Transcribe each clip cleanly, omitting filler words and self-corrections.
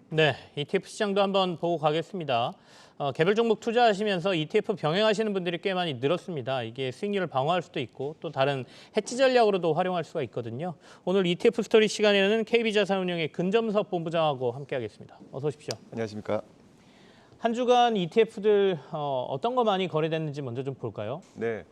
네, ETF 시장도 한번 보고 가겠습니다. 개별 종목 투자하시면서 ETF 병행하시는 분들이 꽤 많이 늘었습니다. 이게 수익률을 방어할 수도 있고 또 다른 해지 전략으로도 활용할 수가 있거든요. 오늘 ETF 스토리 시간에는 KB자산운용의 근점섭 본부장하고 함께하겠습니다. 어서 오십시오. 안녕하십니까. 한 주간 ETF들 어떤 거 많이 거래됐는지 먼저 좀 볼까요? 네,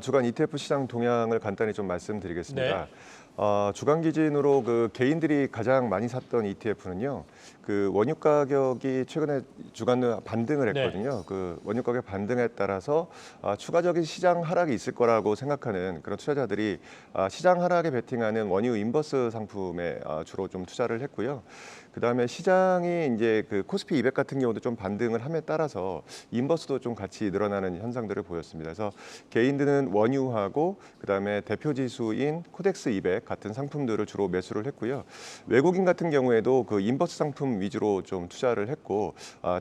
주간 ETF 시장 동향을 간단히 좀 말씀드리겠습니다. 네. 주간 기준으로 그 개인들이 가장 많이 샀던 ETF는요. 그 원유 가격이 최근에 주간 반등을 네. 했거든요. 그 원유 가격 반등에 따라서 추가적인 시장 하락이 있을 거라고 생각하는 그런 투자자들이 시장 하락에 베팅하는 원유 인버스 상품에 주로 좀 투자를 했고요. 그다음에 시장이 이제 그 코스피 200 같은 경우도 좀 반등을 함에 따라서 인버스도 좀 같이 늘어나는 현상들을 보였습니다. 그래서 개인들은 원유하고 그다음에 대표 지수인 코덱스 200 같은 상품들을 주로 매수를 했고요. 외국인 같은 경우에도 그 인버스 상품 위주로 좀 투자를 했고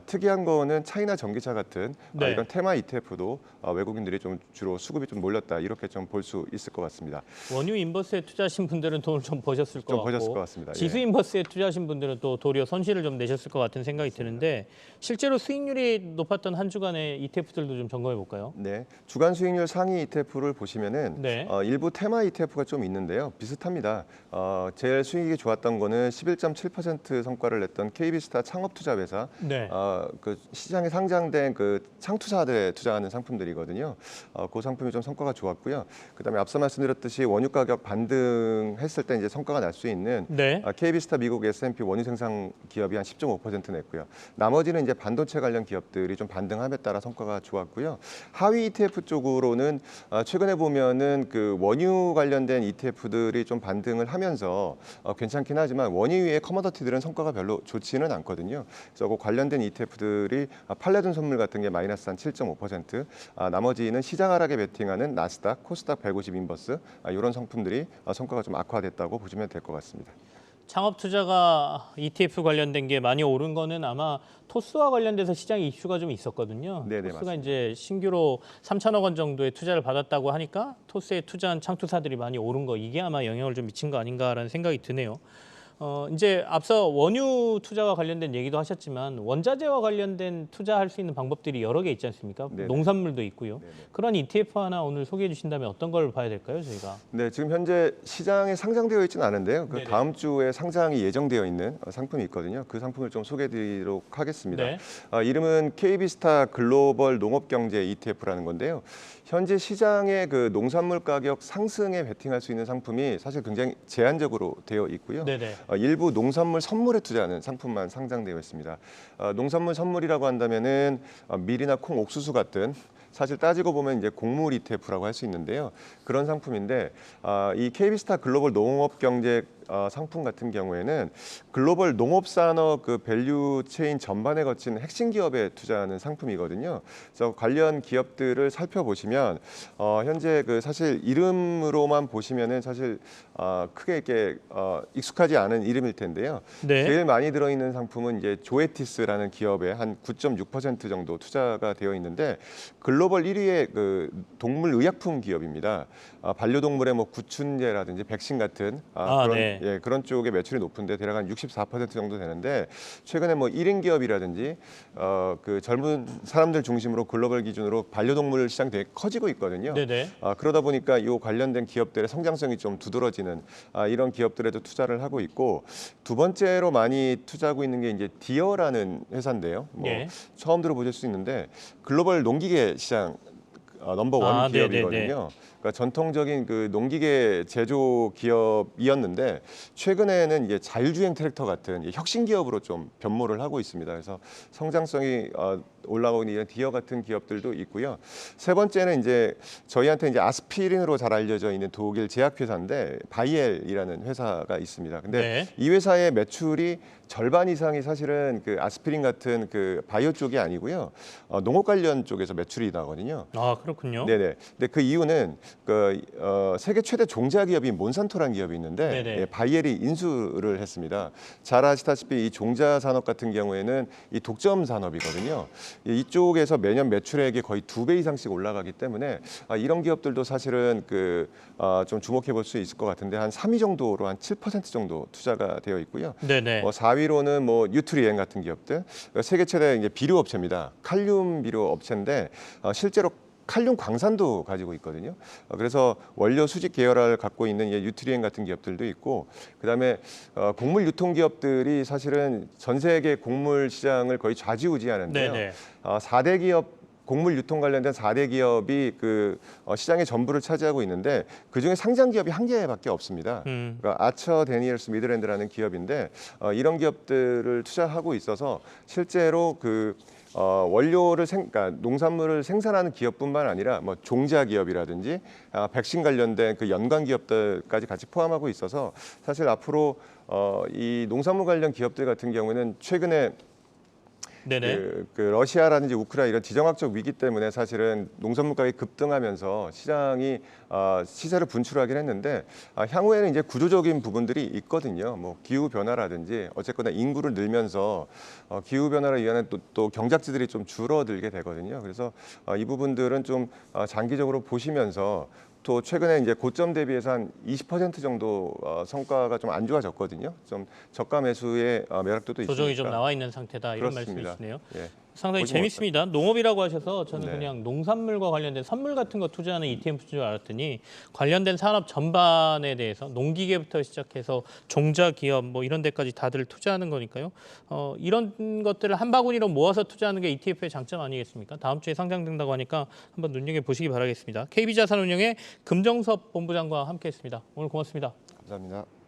특이한 거는 차이나 전기차 같은 네. 이런 테마 ETF도 외국인들이 좀 주로 수급이 좀 몰렸다 이렇게 좀 볼 수 있을 것 같습니다. 원유 인버스에 투자하신 분들은 돈을 좀 버셨을 것 좀 같고 버셨을 것 같습니다. 지수 예. 인버스에 투자하신 분들은 또 도리어 손실을 좀 내셨을 것 같은 생각이 드는데 실제로 수익률이 높았던 한 주간의 ETF들도 좀 점검해 볼까요? 네, 주간 수익률 상위 ETF를 보시면은 네. 일부 테마 ETF가 좀 있는데요. 비슷합니다. 제일 수익이 좋았던 거는 11.7% 성과를 냈던 KB스타 창업투자회사. 네. 그 시장에 상장된 그 창투사들에 투자하는 상품들이거든요. 그 상품이 좀 성과가 좋았고요. 그다음에 앞서 말씀드렸듯이 원유 가격 반등했을 때 이제 성과가 날 수 있는 네. KB스타 미국 S&P 원유 생산 기업이 한 10.5% 냈고요. 나머지는 이제 반도체 관련 기업들이 좀 반등함에 따라 성과가 좋았고요. 하위 ETF 쪽으로는 최근에 보면은 그 원유 관련된 ETF들이 좀 반등을 하면서 괜찮긴 하지만 원유의 커머더티들은 성과가 별로 좋지는 않거든요. 그래서 그 관련된 ETF들이 팔레돈 선물 같은 게 마이너스 한 7.5%, 나머지는 시장 하락에 베팅하는 나스닥, 코스닥 150 인버스 이런 상품들이 성과가 좀 악화됐다고 보시면 될 것 같습니다. 창업 투자가 ETF 관련된 게 많이 오른 거는 아마 토스와 관련돼서 시장에 이슈가 좀 있었거든요. 네네, 토스가 맞습니다. 이제 신규로 3천억 원 정도의 투자를 받았다고 하니까 토스에 투자한 창투사들이 많이 오른 거 이게 아마 영향을 좀 미친 거 아닌가라는 생각이 드네요. 이제 앞서 원유 투자와 관련된 얘기도 하셨지만 원자재와 관련된 투자할 수 있는 방법들이 여러 개 있지 않습니까? 네네. 농산물도 있고요. 네네. 그런 ETF 하나 오늘 소개해 주신다면 어떤 걸 봐야 될까요, 저희가? 네, 지금 현재 시장에 상장되어 있지는 않은데요. 그 네네. 다음 주에 상장이 예정되어 있는 상품이 있거든요. 그 상품을 좀 소개해드리도록 하겠습니다. 네. 이름은 KB스타 글로벌 농업경제 ETF라는 건데요. 현재 시장의 그 농산물 가격 상승에 베팅할 수 있는 상품이 사실 굉장히 제한적으로 되어 있고요. 네네. 일부 농산물 선물에 투자하는 상품만 상장되어 있습니다. 농산물 선물이라고 한다면은 밀이나 콩, 옥수수 같은 사실 따지고 보면 이제 곡물 ETF라고 할 수 있는데요. 그런 상품인데 이 KB스타 글로벌 농업 경제 상품 같은 경우에는 글로벌 농업 산업 그 밸류 체인 전반에 거친 핵심 기업에 투자하는 상품이거든요. 그래서 관련 기업들을 살펴보시면 현재 그 사실 이름으로만 보시면은 사실 크게 이렇게 익숙하지 않은 이름일 텐데요. 네. 제일 많이 들어있는 상품은 이제 조에티스라는 기업에 한 9.6% 정도 투자가 되어 있는데 글로벌 1위의 그 동물 의약품 기업입니다. 반려동물의 뭐 구춘제라든지 백신 같은 그런 네. 그런 쪽에 매출이 높은데 대략 한 64% 정도 되는데 최근에 뭐 1인 기업이라든지 그 젊은 사람들 중심으로 글로벌 기준으로 반려동물 시장이 되게 커지고 있거든요. 네네. 그러다 보니까 이 관련된 기업들의 성장성이 좀 두드러지는 이런 기업들에도 투자를 하고 있고 두 번째로 많이 투자하고 있는 게 이제 디어라는 회사인데요. 뭐 예. 처음 들어보실 수 있는데 글로벌 농기계 시장 넘버원 네네네. 기업이거든요. 그러니까 전통적인 그 농기계 제조 기업이었는데 최근에는 이제 자율주행 트랙터 같은 혁신 기업으로 좀 변모를 하고 있습니다. 그래서 성장성이 올라오고 있는 이런 디어 같은 기업들도 있고요. 세 번째는 이제 저희한테 이제 아스피린으로 잘 알려져 있는 독일 제약회사인데 바이엘이라는 회사가 있습니다. 근데 네. 이 회사의 매출이 절반 이상이 사실은 그 아스피린 같은 그 바이오 쪽이 아니고요. 농업 관련 쪽에서 매출이 나거든요. 그렇군요. 네네. 근데 그 이유는 세계 최대 종자 기업인 몬산토라는 기업이 있는데 네네. 예, 바이엘이 인수를 했습니다. 잘 아시다시피 이 종자 산업 같은 경우에는 이 독점 산업이거든요. 이쪽에서 매년 매출액이 거의 2배 이상씩 올라가기 때문에 이런 기업들도 사실은 좀 주목해 볼 수 있을 것 같은데 한 3위 정도로 한 7% 정도 투자가 되어 있고요. 네네. 4위로는 뉴트리엔 같은 기업들, 세계 최대 이제 비료 업체입니다. 칼륨 비료 업체인데 실제로 칼륨 광산도 가지고 있거든요. 그래서 원료 수집 계열화를 갖고 있는 뉴트리엔 같은 기업들도 있고, 그다음에 곡물 유통 기업들이 사실은 전 세계 곡물 시장을 거의 좌지우지하는데요. 네네. 4대 기업 곡물 유통 관련된 4대 기업이 시장의 전부를 차지하고 있는데 그중에 상장 기업이 한 개밖에 없습니다. 그러니까 아처 데니엘스 미드랜드라는 기업인데 이런 기업들을 투자하고 있어서 실제로 원료를 그러니까 농산물을 생산하는 기업뿐만 아니라 종자 기업이라든지 백신 관련된 연관 기업들까지 같이 포함하고 있어서 사실 앞으로 이 농산물 관련 기업들 같은 경우는 최근에 네네. 러시아라든지 우크라이나 이런 지정학적 위기 때문에 사실은 농산물 가격이 급등하면서 시장이 시세를 분출하긴 했는데 향후에는 이제 구조적인 부분들이 있거든요. 기후 변화라든지 어쨌거나 인구를 늘면서 기후 변화를 위한 또 경작지들이 좀 줄어들게 되거든요. 그래서 이 부분들은 좀 장기적으로 보시면서 또 최근에 이제 고점 대비해서 한 20% 정도 성과가 좀 안 좋아졌거든요. 좀 저가 매수의 매력도도 있으니까. 조정이 좀 나와 있는 상태다 이런 그렇습니다. 말씀이시네요. 예. 상당히 보시면 재밌습니다. 농업이라고 하셔서 저는 네. 그냥 농산물과 관련된 선물 같은 거 투자하는 ETF인 줄 알았더니 관련된 산업 전반에 대해서 농기계부터 시작해서 종자 기업 이런 데까지 다들 투자하는 거니까요. 이런 것들을 한 바구니로 모아서 투자하는 게 ETF의 장점 아니겠습니까? 다음 주에 상장된다고 하니까 한번 눈여겨보시기 바라겠습니다. KB자산운용의 금정섭 본부장과 함께했습니다. 오늘 고맙습니다. 감사합니다.